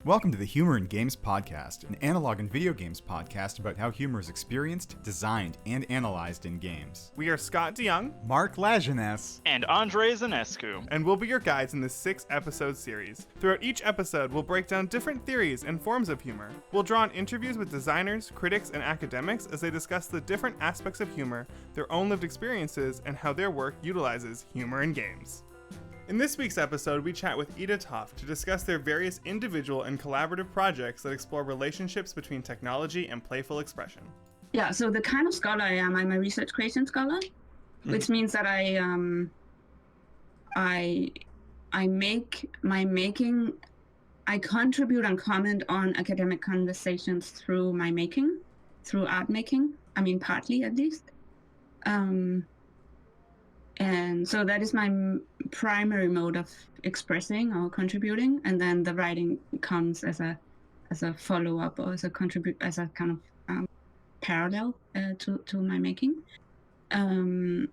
Welcome to the Humour in Games podcast, an analog and video games podcast about how humor is experienced, designed, and analyzed in games. We are Scott DeYoung, Mark Lajeunesse, and Andre Zanescu, and we'll be your guides in this 6-episode series. Throughout each episode, we'll break down different theories and forms of humor. We'll draw on interviews with designers, critics, and academics as they discuss the different aspects of humor, their own lived experiences, and how their work utilizes humor in games. In this week's episode, we chat with Toft to discuss their various individual and collaborative projects that explore relationships between technology and playful expression. Yeah, so the kind of scholar I am, I'm a research creation scholar, which means that I contribute and comment on academic conversations through my making, through art making. I mean, partly at least. And so that is my primary mode of expressing or contributing, and then the writing comes as a follow-up or as a kind of parallel to my making. And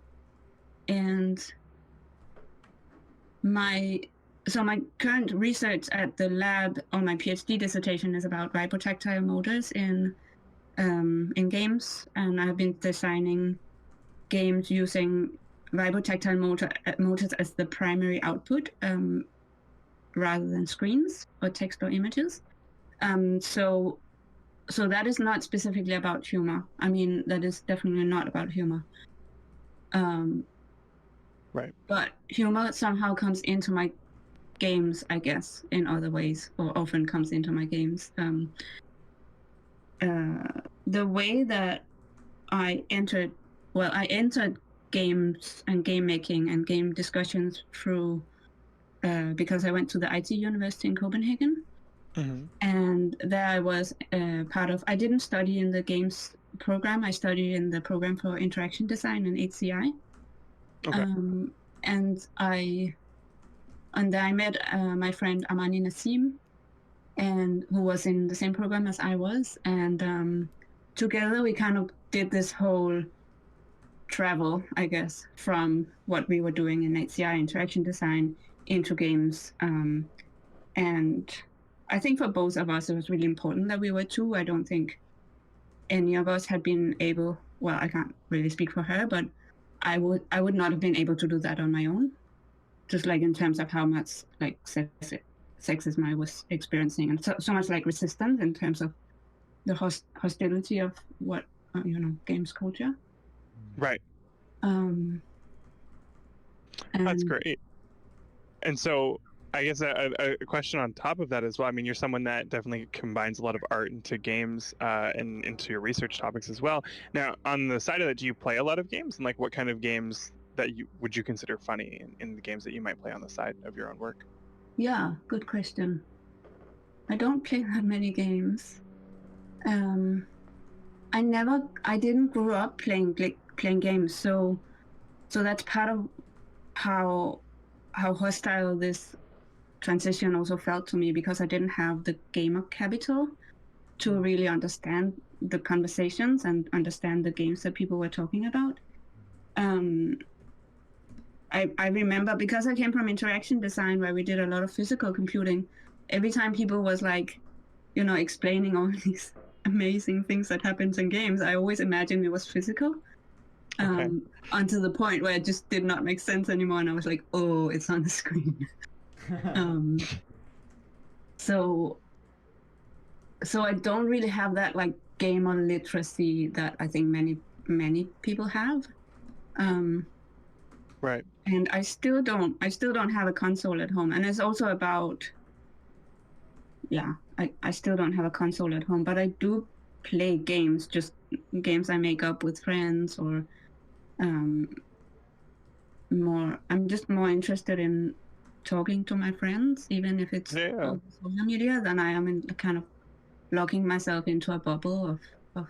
my current research at the lab on my PhD dissertation is about vibotactile motors in games, and I've been designing games using vibotactile motors as the primary output rather than screens or text or images. So that is not specifically about humor. I mean, that is definitely not about humor. Right. But humor somehow comes into my games, I guess, in other ways, or often comes into my games. The way that I entered games and game making and game discussions through because I went to the IT University in Copenhagen. Mm-hmm. And there I was I didn't study in the games program, I studied in the program for interaction design in HCI. Okay. And there I met my friend Amani Nassim, and who was in the same program as I was, and together we kind of did this whole travel, I guess, from what we were doing in HCI interaction design into games. And I think for both of us, it was really important that we were two. I don't think any of us had been able, well, I can't really speak for her, but I would not have been able to do that on my own. Just like in terms of how much like sexism I was experiencing, and so much like resistance in terms of the hostility of what, games culture. Right. That's great. And so I guess a question on top of that as well. I mean, you're someone that definitely combines a lot of art into games and into your research topics as well. Now, on the side of that, do you play a lot of games? And like, what kind of games would you consider funny in the games that you might play on the side of your own work? Yeah, good question. I don't play that many games. I didn't grow up playing games, so that's part of how hostile this transition also felt to me, because I didn't have the gamer capital to really understand the conversations and understand the games that people were talking about. I remember, because I came from interaction design where we did a lot of physical computing, every time people was like, explaining all these amazing things that happens in games, I always imagined it was physical. Okay. Until the point where it just did not make sense anymore, and I was like, oh, it's on the screen. So I don't really have that like gamer literacy that I think many people have. Right. And I still don't have a console at home, and it's also about, I still don't have a console at home, but I do play games, just games I make up with friends, or I'm just more interested in talking to my friends, even if it's on social media, than I am in kind of locking myself into a bubble of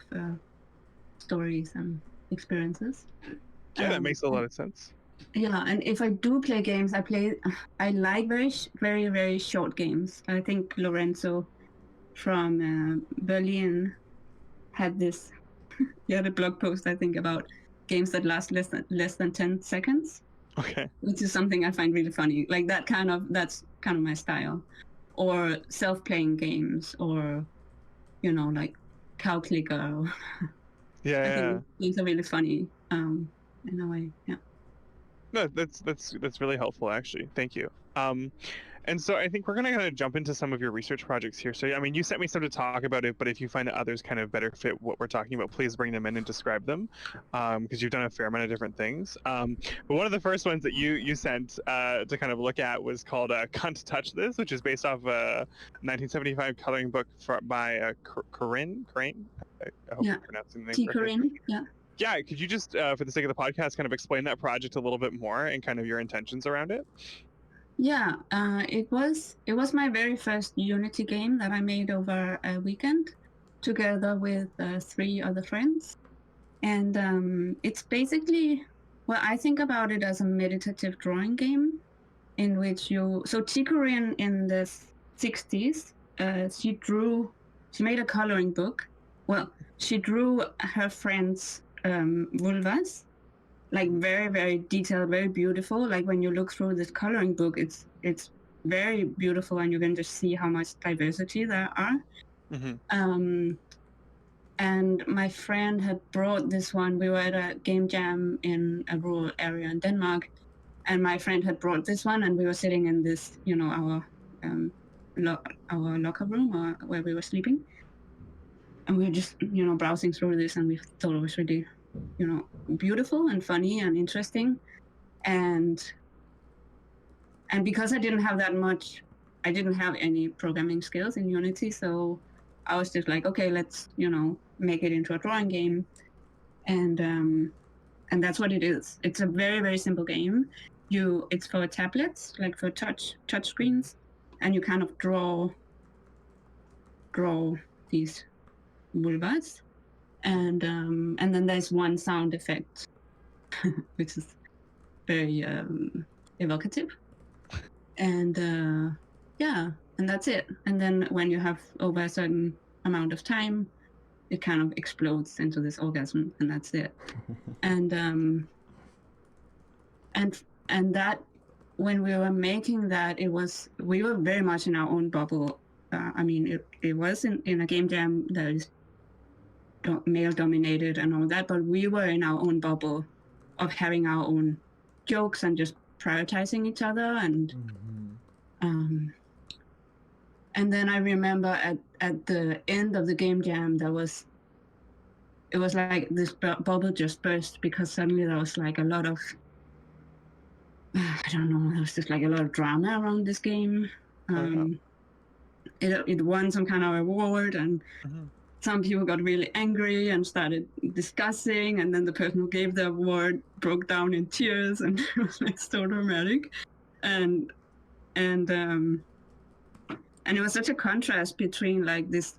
stories and experiences. Yeah, that makes a lot of sense. Yeah, and if I do play games, I like very, very, very short games. I think Lorenzo from Berlin had this, he had a blog post, I think, about games that last less than 10 seconds. Okay. Which is something I find really funny. Like that's kind of my style. or self-playing games, or like cow clicker. Yeah, I yeah. think games are really funny, in a way. Yeah. No, that's really helpful actually. Thank you. And so I think we're gonna kind of jump into some of your research projects here. So I mean, you sent me some to talk about it, but if you find that others kind of better fit what we're talking about, please bring them in and describe them, because you've done a fair amount of different ththings. But one of the first ones that you sent to kind of look at was called "Can't Touch This," which is based off a 1975 coloring book by Corinne. I hope Yeah. I'm pronouncing the name T. correctly. Corinne. Yeah. Yeah, could you just, for the sake of the podcast, kind of explain that project a little bit more and kind of your intentions around it? Yeah, it was my very first Unity game that I made over a weekend together with 3 other friends, and it's basically, well, I think about it as a meditative drawing game in which Tikurin in the 60s, she made a coloring book. Well, she drew her friends' vulvas, like very, very detailed, very beautiful. Like when you look through this coloring book, it's very beautiful, and you can just see how much diversity there are. Mm-hmm. And my friend had brought this one. We were at a game jam in a rural area in Denmark, and my friend had brought this one, and we were sitting in this, our locker room, or where we were sleeping, and we were just, browsing through this, and we thought it was really, beautiful and funny and interesting, and because I didn't have any programming skills in Unity, so I was just like, okay, let's, make it into a drawing game, and that's what it is. It's a very, very simple game. It's for tablets, like for touch screens, and you kind of draw these vulvas, and then there's one sound effect, which is very evocative, and and that's it. And then when you have over a certain amount of time, it kind of explodes into this orgasm, and that's it. And that, when we were making that, we were very much in our own bubble. I mean, it was in a game jam that is male dominated and all that, but we were in our own bubble of having our own jokes and just prioritizing each other. And then I remember at the end of the game jam, it was like this bubble just burst, because suddenly there was like a lot of, I don't know, there was just like a lot of drama around this game. It won some kind of award, and some people got really angry and started discussing, and then the person who gave the award broke down in tears, and it was like so dramatic. And it was such a contrast between like this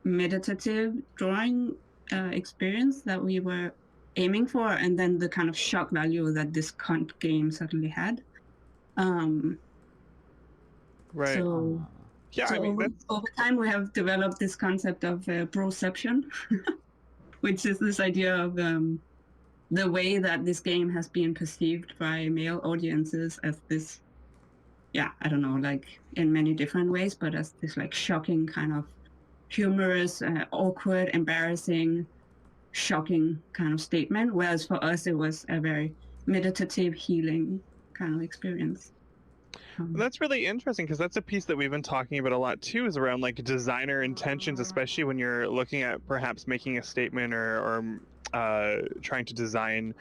meditative drawing experience that we were aiming for, and then the kind of shock value that this cunt game suddenly had. Right. So, yeah, so I mean, over time we have developed this concept of broception, which is this idea of the way that this game has been perceived by male audiences as this, I don't know, like in many different ways, but as this like shocking kind of humorous, awkward, embarrassing, shocking kind of statement. Whereas for us, it was a very meditative, healing kind of experience. That's really interesting, because that's a piece that we've been talking about a lot too, is around like designer intentions, especially when you're looking at perhaps making a statement or trying to design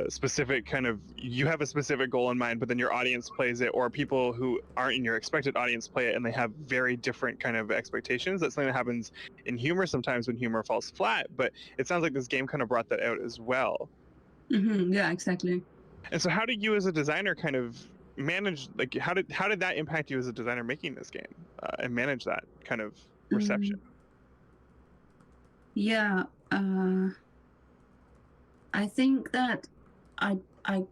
specific kind of, you have a specific goal in mind, but then your audience plays it, or people who aren't in your expected audience play it, and they have very different kind of expectations. That's something that happens in humor sometimes when humor falls flat, but it sounds like this game kind of brought that out as well. Yeah, exactly. And so how did you as a designer kind of manage, like how did that impact you as a designer making this game, and manage that kind of reception? I think that I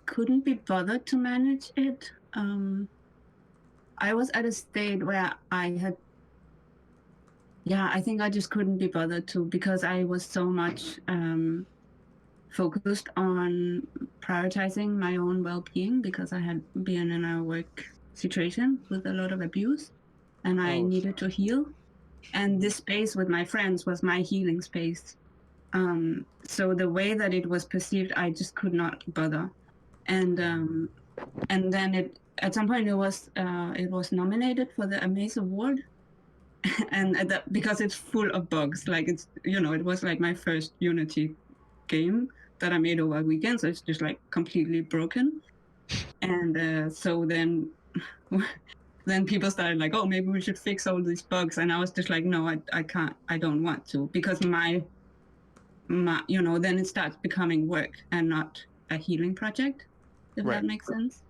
couldn't be bothered to manage it. I was at a state where I think I just couldn't be bothered to, because I was so much focused on prioritizing my own well-being, because I had been in a work situation with a lot of abuse, and I needed to heal. And this space with my friends was my healing space. So the way that it was perceived, I just could not bother. And then at some point it was nominated for the Amaze Award, and because it's full of bugs, like it was like my first Unity game that I made over a weekend, so it's just like completely broken. And so then people started like, oh, maybe we should fix all these bugs, and I was just like, no, I can't, I don't want to, because my then it starts becoming work and not a healing project, if that makes sense.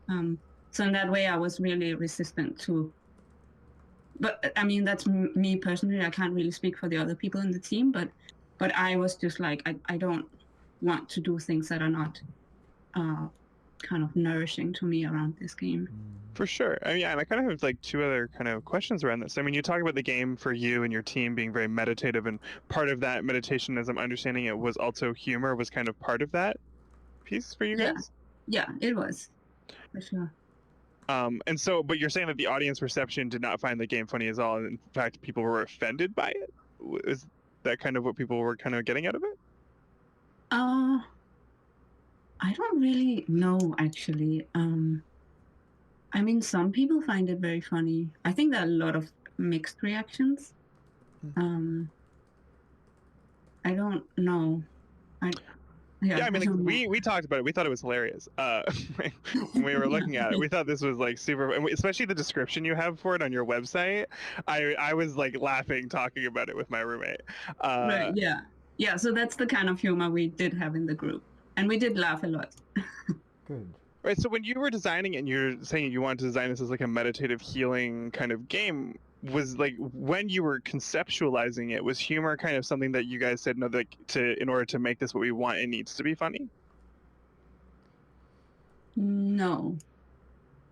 So in that way I was really resistant to, but I mean, that's me personally, I can't really speak for the other people in the team, but I was just like, I don't want to do things that are not kind of nourishing to me around this game. For sure. I mean, yeah, and I kind of have like two other kind of questions around this. I mean, you talk about the game for you and your team being very meditative, and part of that meditation, as I'm understanding it, was also humor was kind of part of that piece for you guys? Yeah, it was, for sure. And so, but you're saying that the audience reception did not find the game funny at all, and in fact, people were offended by it? Is that kind of what people were kind of getting out of it? I don't really know, actually. I mean, some people find it very funny. I think there are a lot of mixed reactions. I don't know. Yeah, I mean, like, we talked about it. We thought it was hilarious. When we were looking at it, we thought this was like super, and especially the description you have for it on your website. I was like laughing talking about it with my roommate. Right. Yeah. Yeah. So that's the kind of humor we did have in the group, and we did laugh a lot. Good. Right. So when you were designing it, and you're saying you wanted to design this as like a meditative healing kind of game, was like when you were conceptualizing it, was humor kind of something that you guys said, no, like in order to make this what we want, it needs to be funny? No,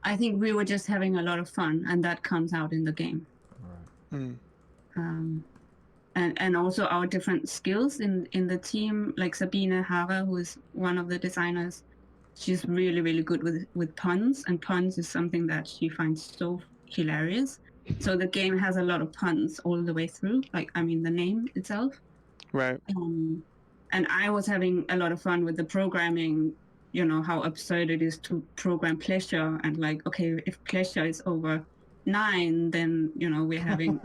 I think we were just having a lot of fun, and that comes out in the game. Right. And also our different skills in the team, like Sabine Hara, who is one of the designers, she's really, really good with puns, and puns is something that she finds so hilarious. So the game has a lot of puns all the way through, like, I mean, the name itself. Right. And I was having a lot of fun with the programming, how absurd it is to program pleasure, and like, okay, if pleasure is over 9, then, we're having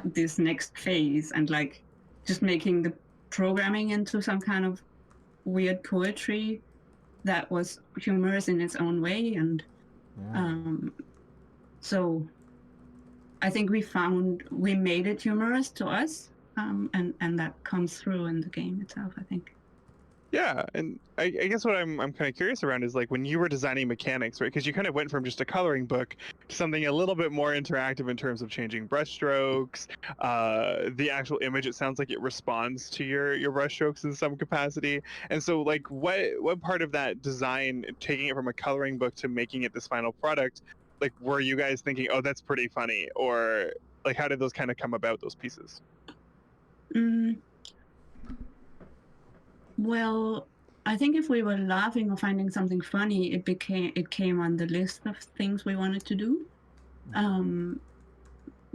this next phase, and like just making the programming into some kind of weird poetry that was humorous in its own way. And so I think we made it humorous to us, and that comes through in the game itself, I think. Yeah, and I guess what I'm kind of curious around is like when you were designing mechanics, right? Because you kind of went from just a coloring book to something a little bit more interactive in terms of changing brushstrokes. The actual image, it sounds like it responds to your brushstrokes in some capacity. And so, like, what part of that design, taking it from a coloring book to making it this final product, like, were you guys thinking, oh, that's pretty funny, or like, how did those kind of come about, those pieces? Well, I think if we were laughing or finding something funny, it came on the list of things we wanted to do,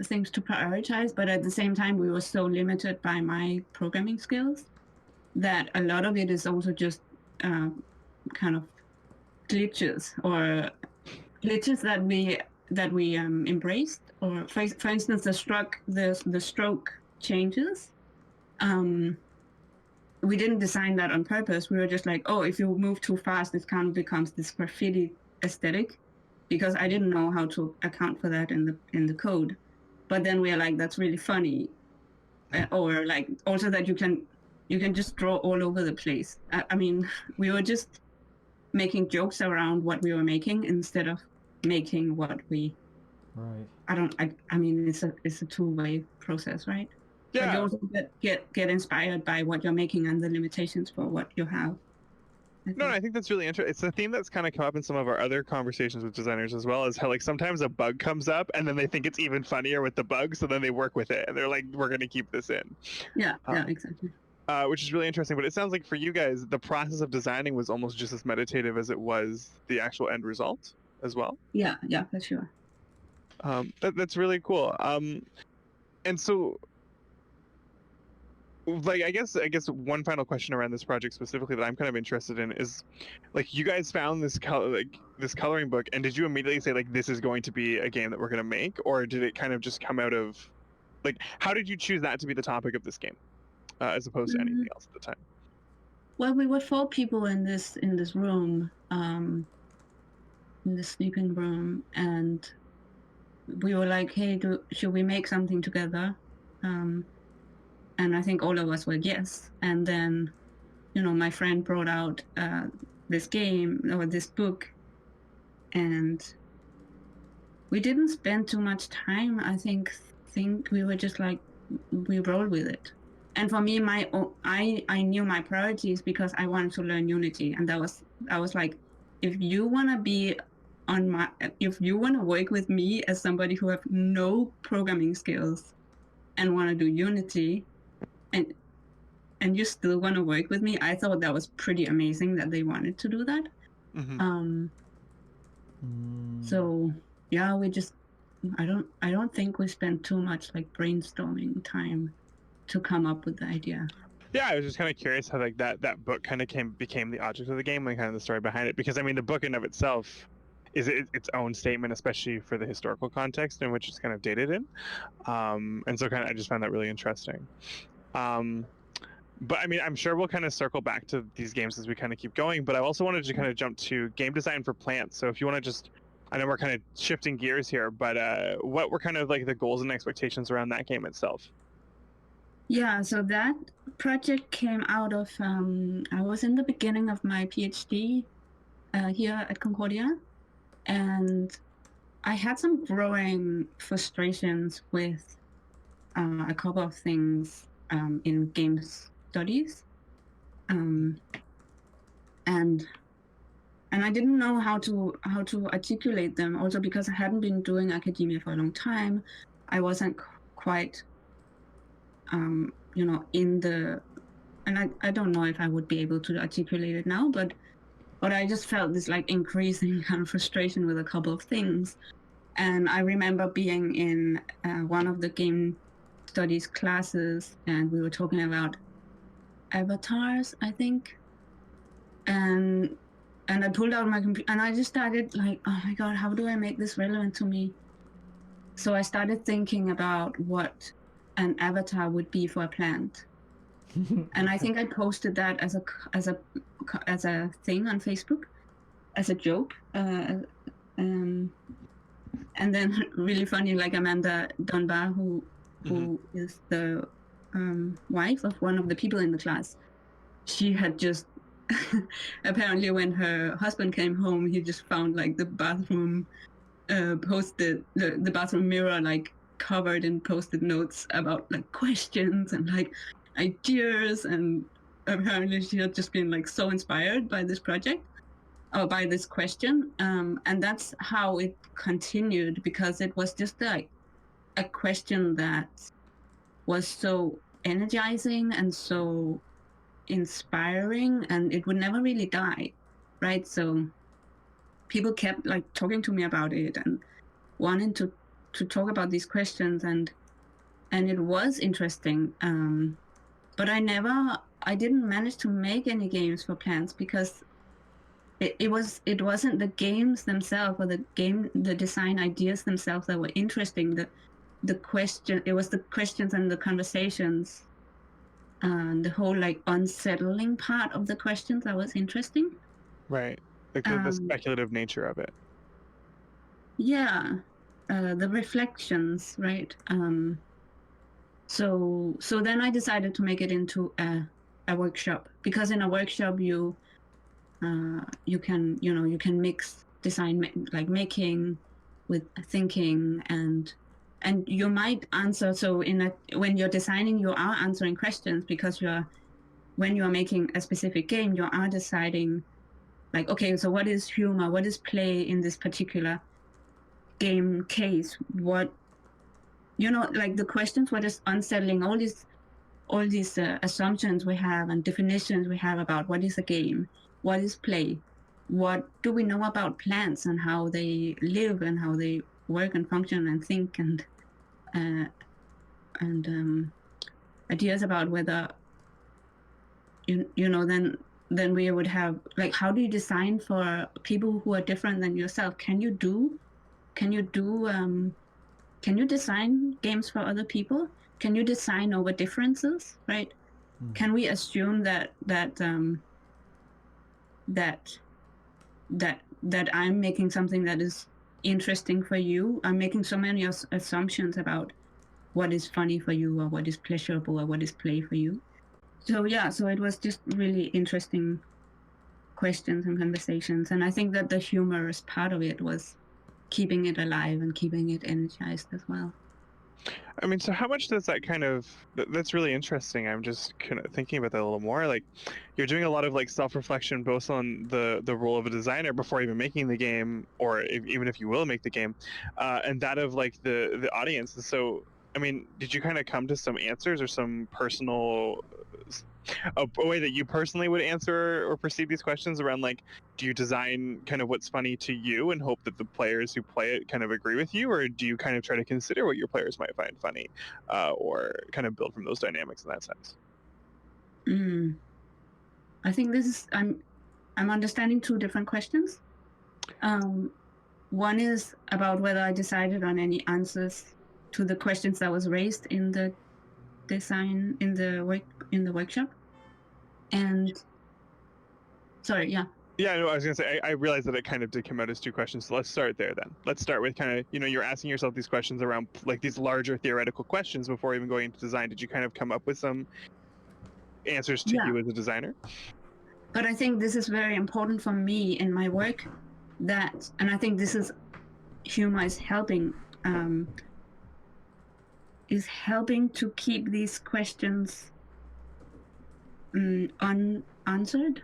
things to prioritize. But at the same time, we were so limited by my programming skills that a lot of it is also just kind of glitches that we embraced. Or for instance, the stroke changes. We didn't design that on purpose. We were just like, oh, if you move too fast, it kind of becomes this graffiti aesthetic, because I didn't know how to account for that in the code. But then we are like, that's really funny, or like also that you can just draw all over the place. I mean, we were just making jokes around what we were making instead of making what we. Right. I mean, it's a two-way process, right? Yeah. But you also get inspired by what you're making and the limitations for what you have. No, I think that's really interesting. It's a theme that's kind of come up in some of our other conversations with designers as well, is how like sometimes a bug comes up and then they think it's even funnier with the bug, so then they work with it and they're like, we're going to keep this in. Yeah, exactly. Which is really interesting. But it sounds like for you guys, the process of designing was almost just as meditative as it was the actual end result as well. Yeah, for sure. That's really cool. And so, like, I guess one final question around this project specifically that I'm kind of interested in is, like, you guys found this this coloring book, and did you immediately say like this is going to be a game that we're going to make, or did it kind of just come out of, like, how did you choose that to be the topic of this game, as opposed to anything else at the time? Well, we were 4 people in this room, in the sleeping room, and we were like, "Hey, should we make something together?" And I think all of us were yes. And then, my friend brought out this game or this book, and we didn't spend too much time. I think we were just like, we rolled with it. And for me, I knew my priorities because I wanted to learn Unity, and I was like, if you want to work with me as somebody who have no programming skills and want to do Unity, and you still want to work with me, I thought that was pretty amazing that they wanted to do that. So yeah, we just, I don't think we spent too much like brainstorming time to come up with the idea. Yeah, I was just kind of curious how like that book kind of became the object of the game and kind of the story behind it, because I mean the book in of itself is its own statement, especially for the historical context in which it's kind of dated in, and so kind of I just found that really interesting. But I mean, I'm sure we'll kind of circle back to these games as we kind of keep going, but I also wanted to kind of jump to game design for plants. So if you want to just, I know we're kind of shifting gears here, but what were kind of like the goals and expectations around that game itself? Yeah, so that project came out of, I was in the beginning of my PhD here at Concordia, and I had some growing frustrations with a couple of things in games studies, and I didn't know how to articulate them. Also, because I hadn't been doing academia for a long time, I wasn't quite, in the, and I don't know if I would be able to articulate it now, but I just felt this like increasing kind of frustration with a couple of things. And I remember being in one of the game studies classes, and we were talking about avatars, I think, and I pulled out my computer and I just started like, oh my god, how do I make this relevant to me? So I started thinking about what an avatar would be for a plant. And I think I posted that as a thing on Facebook as a joke, and then really funny, like Amanda Dunbar, who is the wife of one of the people in the class, she had just apparently when her husband came home, he just found like the bathroom posted the bathroom mirror like covered in post-it notes about like questions and like ideas, and apparently she had just been like so inspired by this project or by this question, and that's how it continued, because it was just like a question that was so energizing and so inspiring, and it would never really die, right? So people kept like talking to me about it and wanting to talk about these questions, and it was interesting, but I didn't manage to make any games for plants because it wasn't the games themselves or the design ideas themselves that were interesting. It was the questions and the conversations, and the whole like unsettling part of the questions that was interesting. Right, like the speculative nature of it. Yeah, the reflections, right? So then I decided to make it into a workshop, because in a workshop you can mix design, like making with thinking, and you might answer. So when you're designing, you are answering questions, because when you are making a specific game, you are deciding like, okay, so what is humor, what is play in this particular game case? What, like the questions were just unsettling all these assumptions we have and definitions we have about what is a game, what is play, what do we know about plants and how they live and how they work and function and think and ideas about whether then we would have like, how do you design for people who are different than yourself? Can you design games for other people? Can you design over differences, right? Can we assume that I'm making something that is interesting for you? I'm making so many assumptions about what is funny for you, or what is pleasurable, or what is play for you. So it was just really interesting questions and conversations, and I think that the humorous part of it was keeping it alive and keeping it energized as well. I mean, so how much does that that's really interesting. I'm just kind of thinking about that a little more. Like, you're doing a lot of like self-reflection, both on the role of a designer before even making the game, or even if you will make the game, and that of like the audience. And so, I mean, did you kind of come to some answers or some personal a way that you personally would answer or perceive these questions around, like, do you design kind of what's funny to you and hope that the players who play it kind of agree with you, or do you kind of try to consider what your players might find funny, or kind of build from those dynamics in that sense? I think this is I'm understanding two different questions. One is about whether I decided on any answers to the questions that was raised in the design in the workshop. And sorry, yeah. Yeah, no, I was gonna say, I realized that it kind of did come out as two questions, so let's start there then. Let's start with kind of, you're asking yourself these questions around like these larger theoretical questions before even going into design. Did you kind of come up with some answers to you as a designer? But I think this is very important for me in my work, and I think this is Humour is helping to keep these questions unanswered.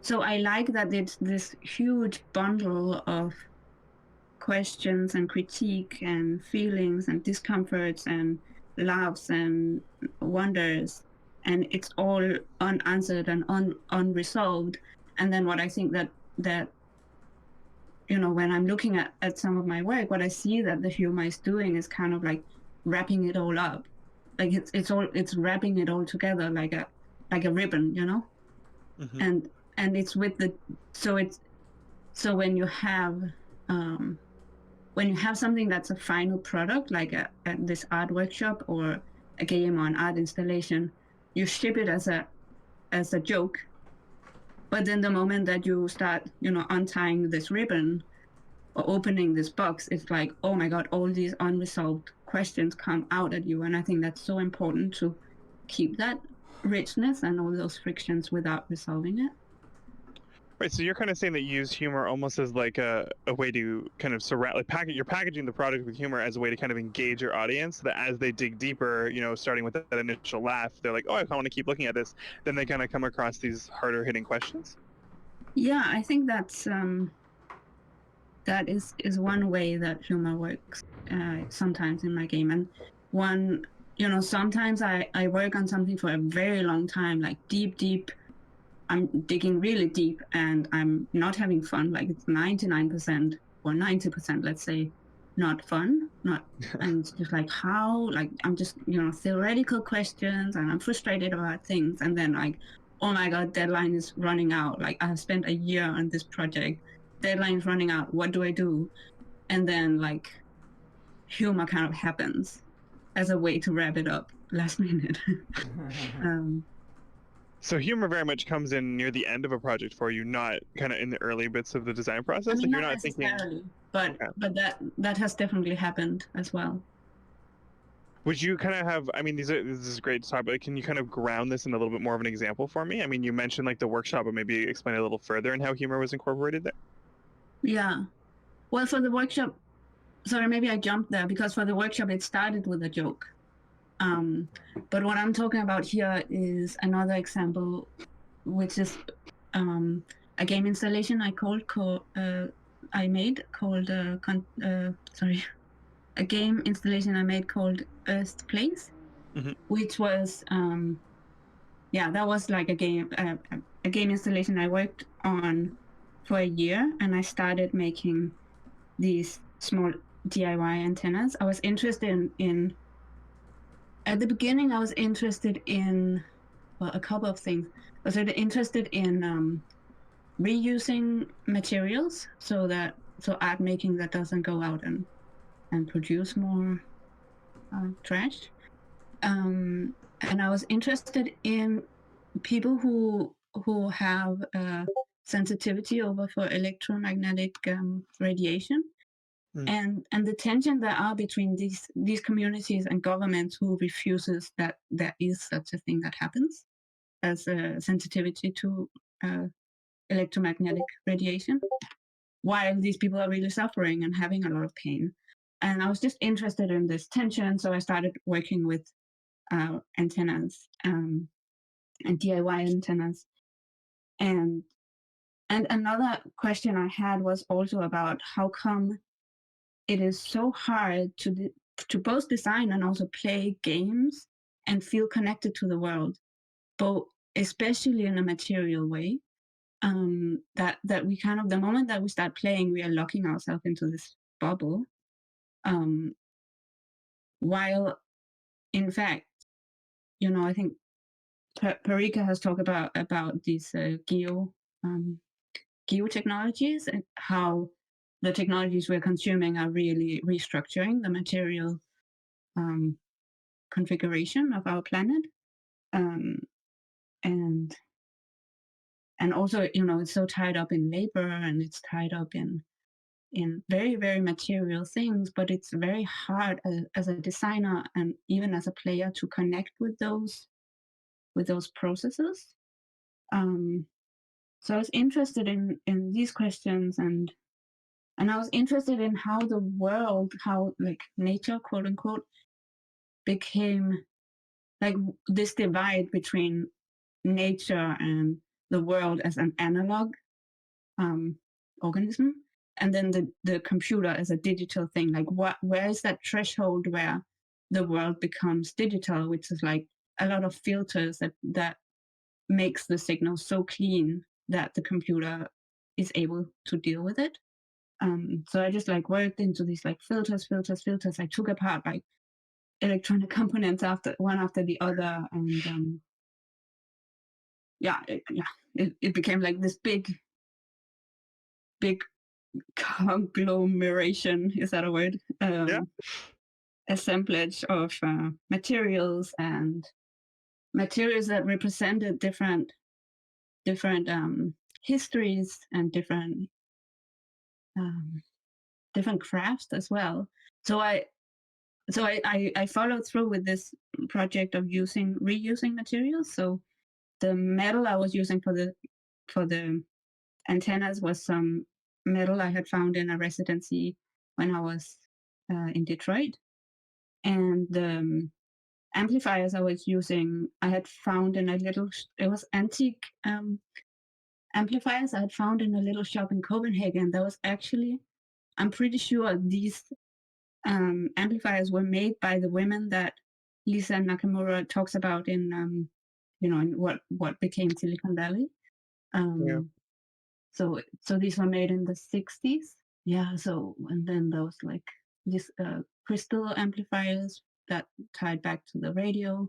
So I like that it's this huge bundle of questions and critique and feelings and discomforts and loves and wonders, and it's all unanswered and unresolved. And then what I think that when I'm looking at some of my work, what I see that the Humour is doing is kind of like wrapping it all up, like it's wrapping it all together like a ribbon, mm-hmm. and it's with the so when you have something that's a final product, like this art workshop or a game or an art installation, you ship it as a joke, but then the moment that you start untying this ribbon or opening this box, it's like, oh my god, all these unresolved questions come out at you. And I think that's so important to keep that richness and all those frictions without resolving it. Right, so you're kind of saying that you use humor almost as like a way to kind of surround, like you're packaging the product with humor as a way to kind of engage your audience, so that as they dig deeper, starting with that initial laugh, they're like, oh, I want to keep looking at this. Then they kind of come across these harder hitting questions. Yeah, I think that's that is one way that humor works sometimes in my game. And one, sometimes I work on something for a very long time, like deep. I'm digging really deep and I'm not having fun. Like it's 99% or 90%, let's say, not fun. And it's just like I'm just, theoretical questions and I'm frustrated about things. And then like, oh my God, deadline is running out. Like I have spent a year on this project. Deadline is running out. What do I do? And then like humor kind of happens as a way to wrap it up last minute. So humor very much comes in near the end of a project for you, not kind of in the early bits of the design process. I mean, like you're not not thinking, but that has definitely happened as well. Would you kind of have? I mean, this is great to talk about. Can you kind of ground this in a little bit more of an example for me? I mean, you mentioned like the workshop, but maybe explain a little further and how humor was incorporated there. Yeah, well, for the workshop, sorry, maybe I jumped there, because for the workshop it started with a joke. But what I'm talking about here is another example, which is a game installation a game installation I made called Earth Place, mm-hmm. which was that was like a game installation I worked on for a year, and I started making these small DIY antennas. I was interested in at the beginning. I was interested in a couple of things. I was really interested in reusing materials, so art making that doesn't go out and produce more trash. And I was interested in people who have sensitivity over for electromagnetic radiation, and the tension there are between these communities and governments who refuses that there is such a thing that happens as a sensitivity to electromagnetic radiation, while these people are really suffering and having a lot of pain. And I was just interested in this tension, so I started working with antennas and DIY antennas. And another question I had was also about how come it is so hard to both design and also play games and feel connected to the world, both especially in a material way. That we kind of, the moment that we start playing, we are locking ourselves into this bubble. While in fact, I think Parika has talked about these geotechnologies and how the technologies we're consuming are really restructuring the material configuration of our planet, and also it's so tied up in labor, and it's tied up in very, very material things, but it's very hard as a designer and even as a player to connect with those processes. So I was interested in these questions, and I was interested in how the world, how like nature, quote unquote, became like this divide between nature and the world as an analog organism, and then the computer as a digital thing. Like where is that threshold where the world becomes digital, which is like a lot of filters that makes the signal so clean that the computer is able to deal with it. So I just like worked into these like filters. I took apart like electronic components one after the other, and it became like this big conglomeration. Is that a word? Assemblage of materials that represented different histories and different crafts as well. So I followed through with this project of reusing materials. So the metal I was using for the antennas was some metal I had found in a residency when I was in Detroit, and the amplifiers I was using I had found in it was antique amplifiers I had found in a little shop in Copenhagen. That was actually, I'm pretty sure these amplifiers were made by the women that Lisa Nakamura talks about in in what became Silicon Valley. So these were made in the 60s. Yeah. So, and then there was like these crystal amplifiers that tied back to the radio,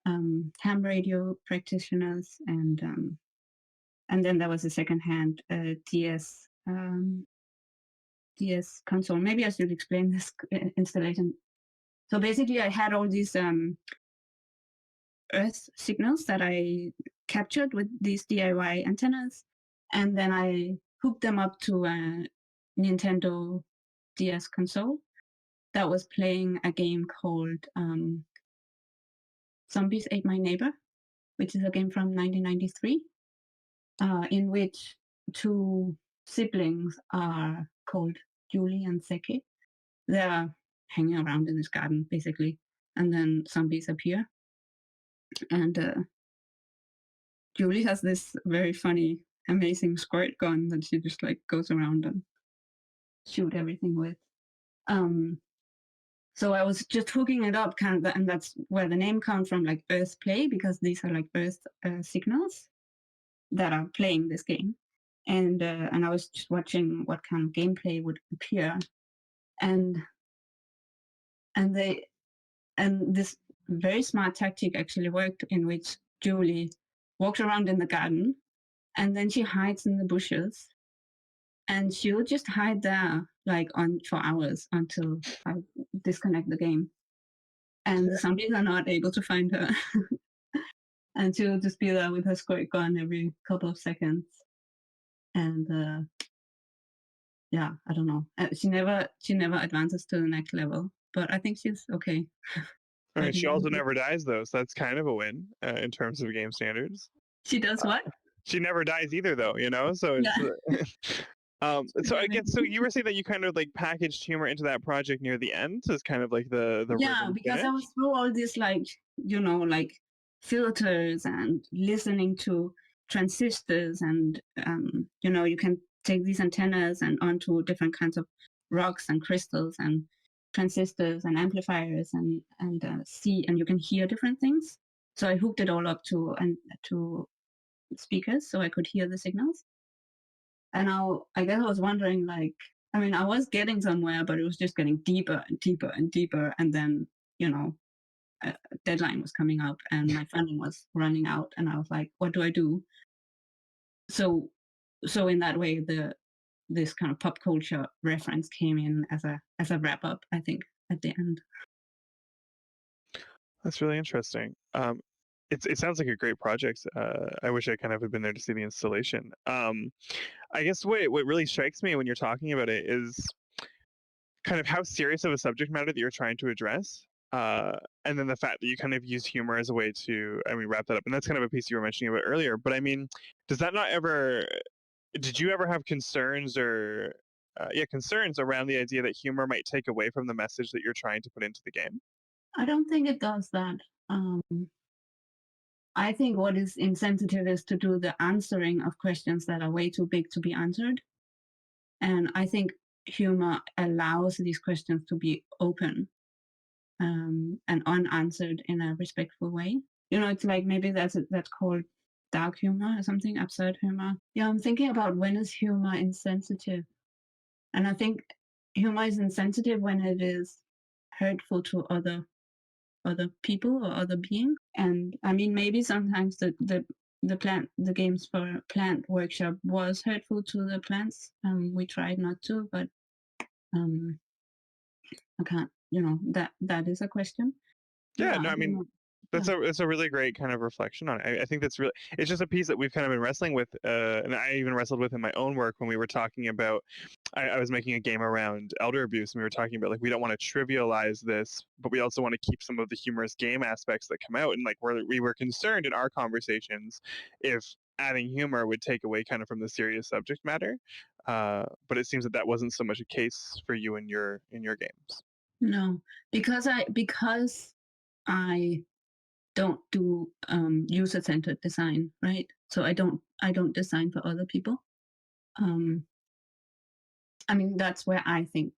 ham radio practitioners, and then there was a secondhand DS console. Maybe I should explain this installation. So basically, I had all these Earth signals that I captured with these DIY antennas, and then I hooked them up to a Nintendo DS console that was playing a game called Zombies Ate My Neighbor, which is a game from 1993, in which two siblings are called Julie and Seki. They're hanging around in this garden, basically, and then zombies appear. And Julie has this very funny, amazing squirt gun that she just like goes around and shoot everything with. So I was just hooking it up, kind of, and that's where the name comes from, like Earth Play, because these are like Earth signals that are playing this game. And I was just watching what kind of gameplay would appear. and they and this very smart tactic actually worked, in which Julie walks around in the garden and then she hides in the bushes, and she'll just hide there like on for hours until I disconnect the game, and the zombies are not able to find her. And she'll just be there with her squirt gun every couple of seconds, and yeah, I don't know. She never advances to the next level, but I think she's okay. I mean, But she yeah, also never dies though, so that's kind of a win in terms of game standards. she does what? She never dies either, though. So it's. Yeah. So I guess so. You were saying that you kind of like packaged humor into that project near the end, as kind of like the Yeah, ribbon because finish. I was through all these like filters and listening to transistors, and you can take these antennas and onto different kinds of rocks and crystals and transistors and amplifiers and see, and you can hear different things. So I hooked it all up to speakers so I could hear the signals. And I guess I was wondering, like, I mean, I was getting somewhere, but it was just getting deeper and deeper and deeper. And then, a deadline was coming up and my funding was running out. And I was like, what do I do? So in that way, this kind of pop culture reference came in as a wrap up, I think, at the end. That's really interesting. It sounds like a great project. I wish I kind of had been there to see the installation. I guess what really strikes me when you're talking about it is kind of how serious of a subject matter that you're trying to address. And then the fact that you kind of use humor as a way to, wrap that up. And that's kind of a piece you were mentioning about earlier. But I mean, does that not ever, did you ever have concerns or, concerns around the idea that humor might take away from the message that you're trying to put into the game? I don't think it does that. I think what is insensitive is to do the answering of questions that are way too big to be answered. And I think humor allows these questions to be open and unanswered in a respectful way. It's like maybe that's called dark humor or something, absurd humor. Yeah, I'm thinking about, when is humor insensitive? And I think humor is insensitive when it is hurtful to other people or other beings. And I mean, maybe sometimes the games for plant workshop was hurtful to the plants. We tried not to, but I can't. That is a question. Yeah, Yeah, no, I I don't mean, know. that's a really great kind of reflection on it. I think that's really, it's just a piece that we've kind of been wrestling with, and I even wrestled with in my own work when we were talking about, I was making a game around elder abuse, and we were talking about like, we don't want to trivialize this, but we also want to keep some of the humorous game aspects that come out, and like we were concerned in our conversations if adding humor would take away kind of from the serious subject matter, but it seems that that wasn't so much a case for you in your games. No, because I don't do user-centered design, right? So I don't design for other people. I mean, that's where I think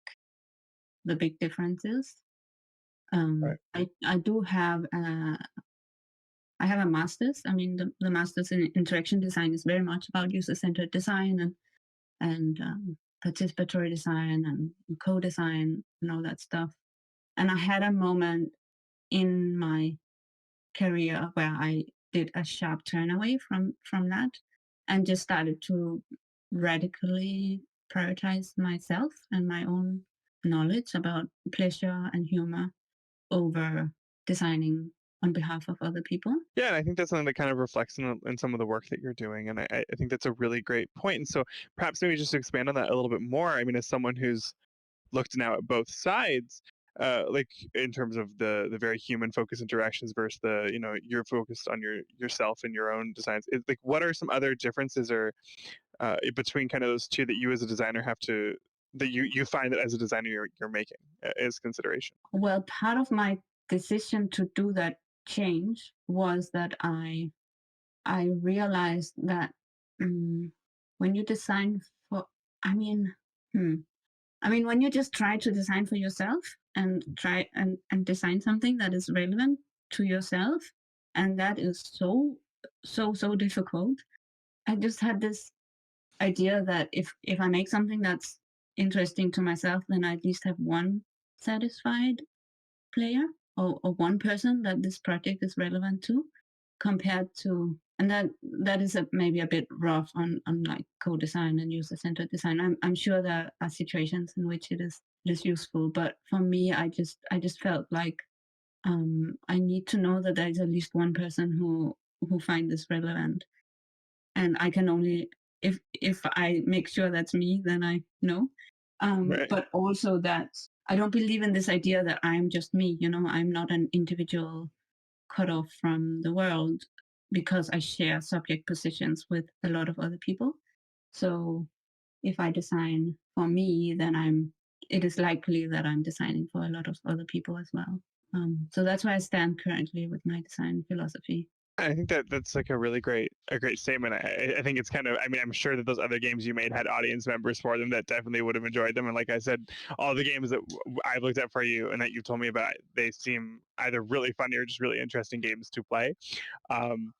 the big difference is. Right. I do have I have a master's. I mean, the master's in interaction design is very much about user-centered design and participatory design and co-design and all that stuff. And I had a moment in my career where I did a sharp turn away from that and just started to radically prioritize myself and my own knowledge about pleasure and humor over designing on behalf of other people. Yeah, and I think that's something that kind of reflects in some of the work that you're doing, and I think that's a really great point. And so perhaps maybe just to expand on that a little bit more. I mean, as someone who's looked now at both sides, like in terms of the very human focused interactions versus the you're focused on yourself and your own designs. Like, what are some other differences or between kind of those two that you as a designer have to that you find that as a designer you're making as consideration? Well, part of my decision to do that change was that I realized that when you design for, I mean, when you just try to design for yourself and try and design something that is relevant to yourself, and that is so difficult. I just had this idea that if I make something that's interesting to myself, then I at least have one satisfied player or one person that this project is relevant to, compared to, and that is maybe a bit rough on like co-design and user-centered design. I'm sure there are situations in which it is useful, but for me, I just felt like I need to know that there is at least one person who find this relevant, and I can only, if I make sure that's me, then I know. Right. But also that I don't believe in this idea that I'm just me. I'm not an individual cut off from the world, because I share subject positions with a lot of other people. So if I design for me, then it is likely that I'm designing for a lot of other people as well. So that's where I stand currently with my design philosophy. I think that's like a great statement. I think it's kind of, I mean, I'm sure that those other games you made had audience members for them that definitely would have enjoyed them. And like I said, all the games that I've looked at for you and that you've told me about, they seem either really funny or just really interesting games to play. Um,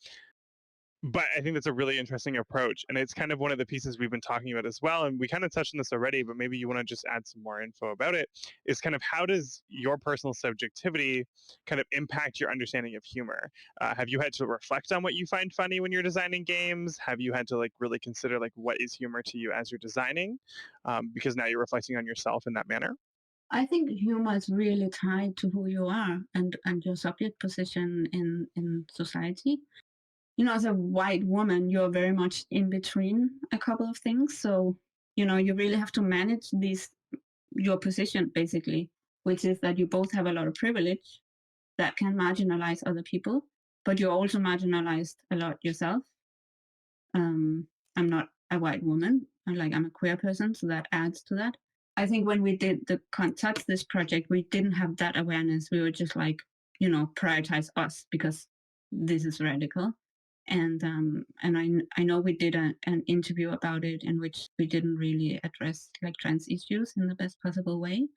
but I think that's a really interesting approach. And it's kind of one of the pieces we've been talking about as well. And we kind of touched on this already, but maybe you want to just add some more info about it. Is kind of, how does your personal subjectivity kind of impact your understanding of humor? Have you had to reflect on what you find funny when you're designing games? Have you had to like really consider like what is humor to you as you're designing? Because now you're reflecting on yourself in that manner. I think humor is really tied to who you are and your subject position in society. As a white woman, you're very much in between a couple of things. So, you really have to manage your position basically, which is that you both have a lot of privilege that can marginalize other people, but you're also marginalized a lot yourself. I'm not a white woman. I'm a queer person, so that adds to that. I think when we did the Touch this project, we didn't have that awareness. We were just like, prioritize us because this is radical. And I know we did an interview about it in which we didn't really address like trans issues in the best possible way.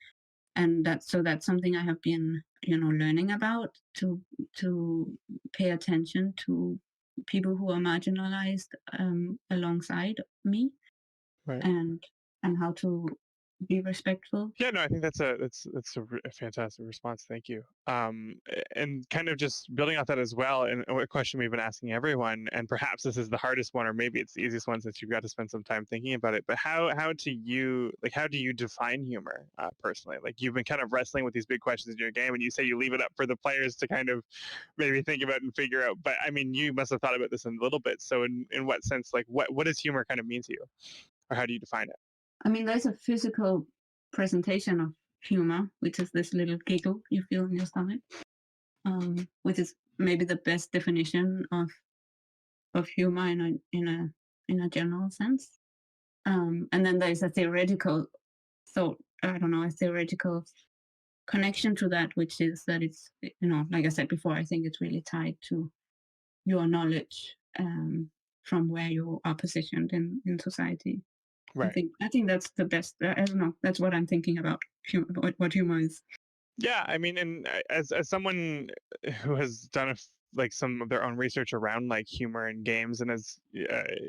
And that's something I have been, learning about, to pay attention to people who are marginalized alongside me, Right. and how to be respectful. Yeah, no, I think that's a fantastic response. Thank you. And kind of just building off that as well, and a question we've been asking everyone, and perhaps this is the hardest one, or maybe it's the easiest one since you've got to spend some time thinking about it. But how do you define humor personally? Like you've been kind of wrestling with these big questions in your game, and you say you leave it up for the players to kind of maybe think about and figure out. But I mean, you must have thought about this in a little bit. So in what sense, like what does humor kind of mean to you, or how do you define it? I mean, there's a physical presentation of humor, which is this little giggle you feel in your stomach, which is maybe the best definition of humor in a general sense. And then there's a theoretical thought, I don't know, a theoretical connection to that, which is that it's, like I said before, I think it's really tied to your knowledge from where you are positioned in society. Right. I think that's the best. I don't know. That's what I'm thinking about what humor is. Yeah, I mean, and as someone who has done like some of their own research around like humor in games, and as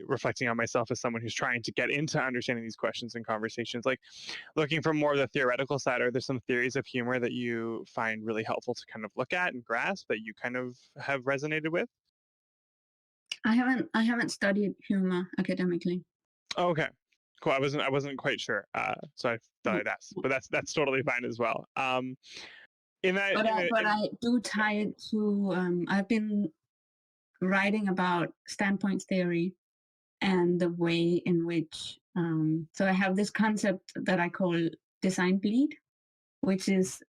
reflecting on myself as someone who's trying to get into understanding these questions and conversations, like looking from more of the theoretical side, are there some theories of humor that you find really helpful to kind of look at and grasp that you kind of have resonated with? I haven't studied humor academically. Oh, okay, cool. I wasn't quite sure, so I thought No. I'd ask, but that's totally fine as well. In that, But I do tie it to I've been writing about standpoint theory and the way in which so I have this concept that I call design bleed, which is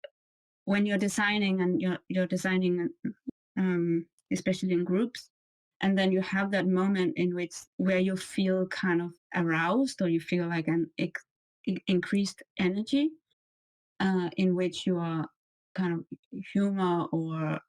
when you're designing and you're designing especially in groups, and then you have that moment in which where you feel kind of aroused, or you feel like an increased energy, in which your kind of humor or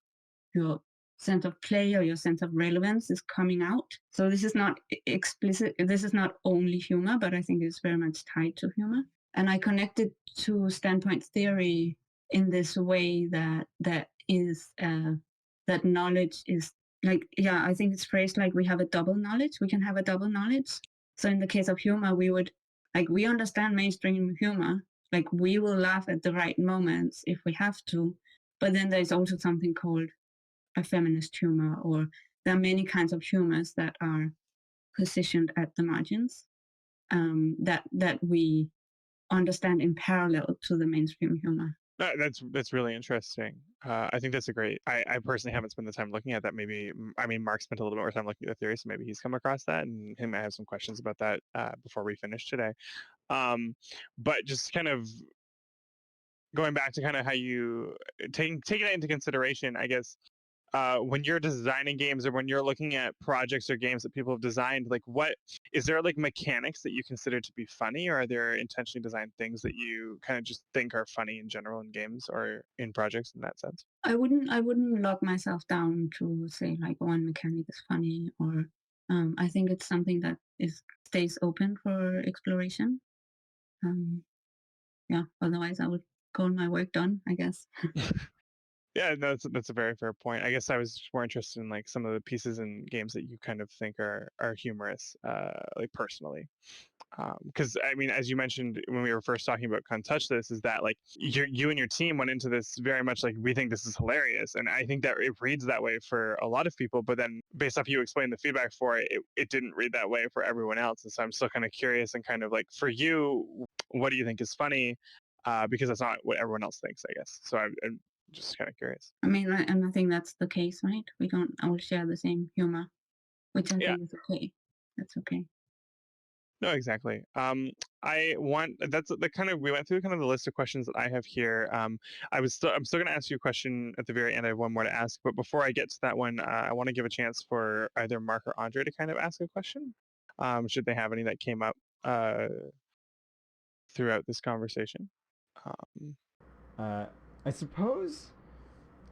your sense of play or your sense of relevance is coming out. So this is not explicit, this is not only humor, but I think it's very much tied to humor. And I connected to standpoint theory in this way that is that knowledge is like, yeah, I think it's phrased like we have a double knowledge. We can have a double knowledge. So in the case of humor, we would like we understand mainstream humor. Like we will laugh at the right moments if we have to, but then there's also something called a feminist humor, or there are many kinds of humors that are positioned at the margins, that we understand in parallel to the mainstream humor. That's really interesting. I think that's a great. I personally haven't spent the time looking at that. Maybe I mean Mark spent a little bit more time looking at the theory, so maybe he's come across that, and he might have some questions about that before we finish today. But just kind of going back to kind of how you taking that into consideration, I guess. When you're designing games or when you're looking at projects or games that people have designed, like what is there like mechanics that you consider to be funny, or are there intentionally designed things that you kind of just think are funny in general in games or in projects in that sense? I wouldn't lock myself down to say like one mechanic is funny, or I think it's something that stays open for exploration. Um, yeah, otherwise I would call my work done, I guess. Yeah, no, that's a very fair point. I guess I was just more interested in like some of the pieces in games that you kind of think are humorous, like personally. Because I mean, as you mentioned when we were first talking about "Can't Touch This," is that like you and your team went into this very much like we think this is hilarious, and I think that it reads that way for a lot of people. But then, based off you explaining the feedback for it, it didn't read that way for everyone else. And so I'm still kind of curious and kind of like for you, what do you think is funny? Because that's not what everyone else thinks, I guess. So I'm just kind of curious. I mean, and I think that's the case, right? We don't all share the same humor, which I Yeah. think is okay. That's okay. No, exactly. I want that's the kind of we went through kind of the list of questions that I have here. I'm still going to ask you a question at the very end. I have one more to ask, but before I get to that one, I want to give a chance for either Mark or Andre to kind of ask a question. Should they have any that came up throughout this conversation? Um, I suppose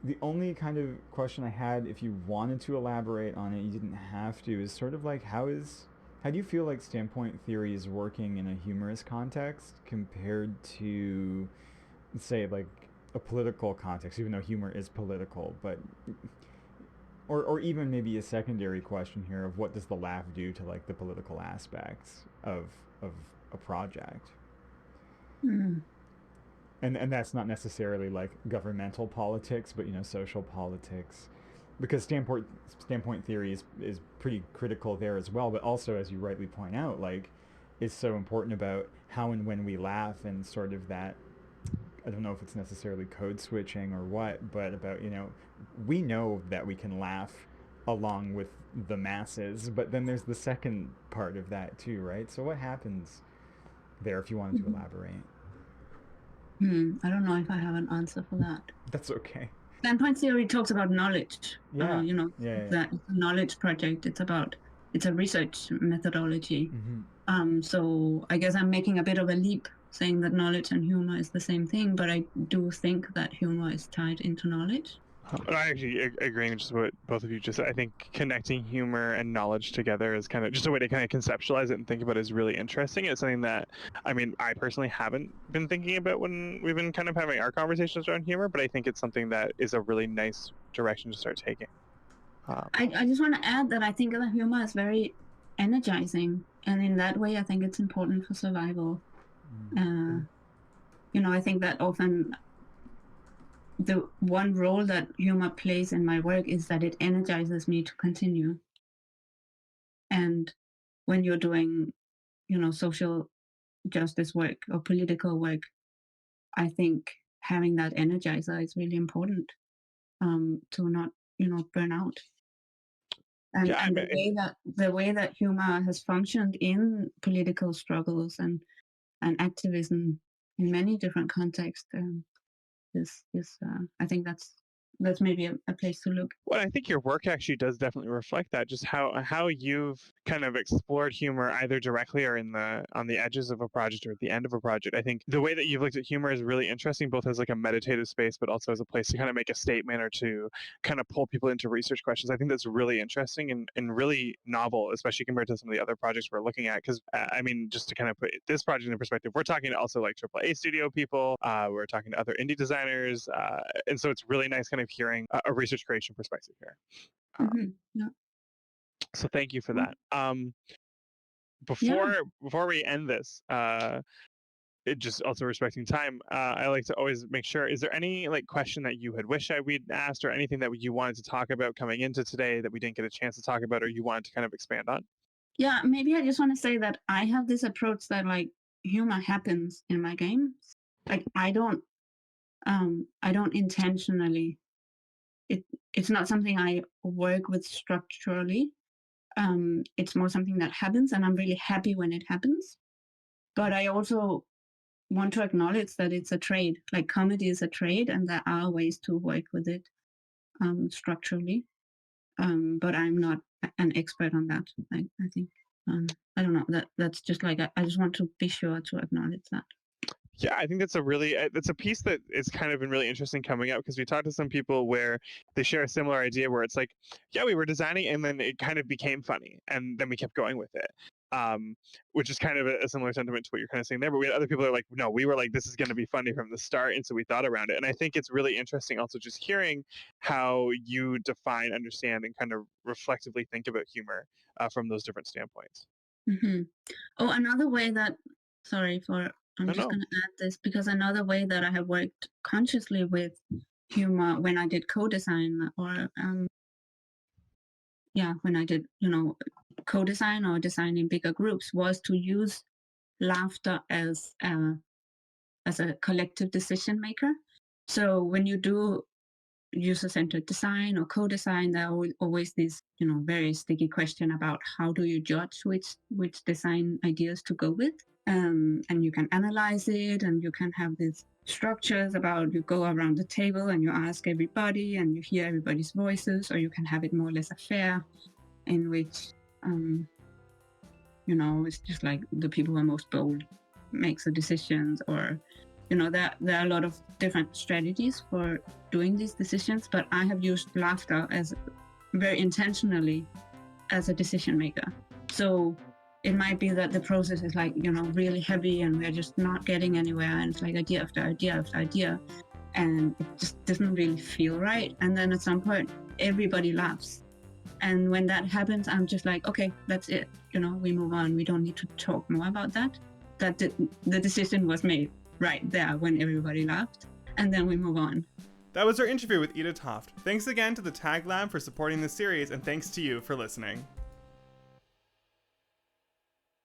the only kind of question I had, if you wanted to elaborate on it, you didn't have to, is sort of like how do you feel like standpoint theory is working in a humorous context compared to, say, like a political context, even though humor is political, but or even maybe a secondary question here of what does the laugh do to like the political aspects of a project? Mm. And that's not necessarily like governmental politics, but social politics, because standpoint theory is pretty critical there as well. But also, as you rightly point out, like is so important about how and when we laugh, and sort of that, I don't know if it's necessarily code switching or what, but about we know that we can laugh along with the masses, but then there's the second part of that too, right? So what happens there, if you wanted to elaborate? I don't know if I have an answer for that. That's okay. Standpoint theory talks about knowledge. Yeah. That it's a knowledge project. It's a research methodology. So I guess I'm making a bit of a leap saying that knowledge and humor is the same thing, but I do think that humor is tied into knowledge. I actually agreeing with just what both of you just said. I think connecting humor and knowledge together is kind of just a way to kind of conceptualize it and think about it is really interesting. It's something that, I mean, I personally haven't been thinking about when we've been kind of having our conversations around humor, but I think it's something that is a really nice direction to start taking. I just want to add that I think that humor is very energizing, and in that way, I think it's important for survival. I think that often the one role that humor plays in my work is that it energizes me to continue. And when you're doing, social justice work or political work, I think having that energizer is really important, to not, burn out. And, Yeah, and the way that humor has functioned in political struggles and activism in many different contexts, is I think that's maybe a place to look. Well, I think your work actually does definitely reflect that. Just how you've kind of explored humor either directly or on the edges of a project or at the end of a project. I think the way that you've looked at humor is really interesting, both as like a meditative space, but also as a place to kind of make a statement or to kind of pull people into research questions. I think that's really interesting and really novel, especially compared to some of the other projects we're looking at. Because I mean, just to kind of put this project into perspective, we're talking to also like AAA studio people. We're talking to other indie designers, and so it's really nice kind of hearing a research creation perspective here. Yeah. So thank you for that. before we end this, it just also respecting time, I like to always make sure, is there any like question that you had wished we'd asked, or anything that you wanted to talk about coming into today that we didn't get a chance to talk about, or you wanted to kind of expand on? Yeah, maybe I just want to say that I have this approach that like humor happens in my games. Like I don't intentionally, it it's not something I work with structurally. It's more something that happens, and I'm really happy when it happens. But I also want to acknowledge that it's a trade. Like comedy is a trade, and there are ways to work with it structurally. But I'm not an expert on that. I think I don't know. That's just like I just want to be sure to acknowledge that. Yeah, I think that's a piece that is kind of been really interesting coming up, because we talked to some people where they share a similar idea where it's like, yeah, we were designing and then it kind of became funny and then we kept going with it. Which is kind of a similar sentiment to what you're kind of saying there. But we had other people that are like, no, we were like, this is going to be funny from the start, and so we thought around it. And I think it's really interesting also just hearing how you define, understand, and kind of reflectively think about humor from those different standpoints. Mm-hmm. Oh, another way that, sorry for, I'm No, just no. going to add this, because another way that I have worked consciously with humor when I did co-design, or when I did, co-design or design in bigger groups, was to use laughter as a collective decision maker. So when you do user-centered design or co-design, there are always these, very sticky question about how do you judge which design ideas to go with. And you can analyze it, and you can have these structures about, you go around the table and you ask everybody and you hear everybody's voices, or you can have it more or less a fair in which it's just like the people who are most bold makes the decisions, or there are a lot of different strategies for doing these decisions, but I have used laughter as very intentionally as a decision maker. So it might be that the process is like, really heavy and we're just not getting anywhere, and it's like idea after idea after idea, and it just doesn't really feel right. And then at some point, everybody laughs. And when that happens, I'm just like, okay, that's it. We move on. We don't need to talk more about that. The decision was made right there when everybody laughed, and then we move on. That was our interview with Ida Toft. Thanks again to the Tag Lab for supporting this series, and thanks to you for listening.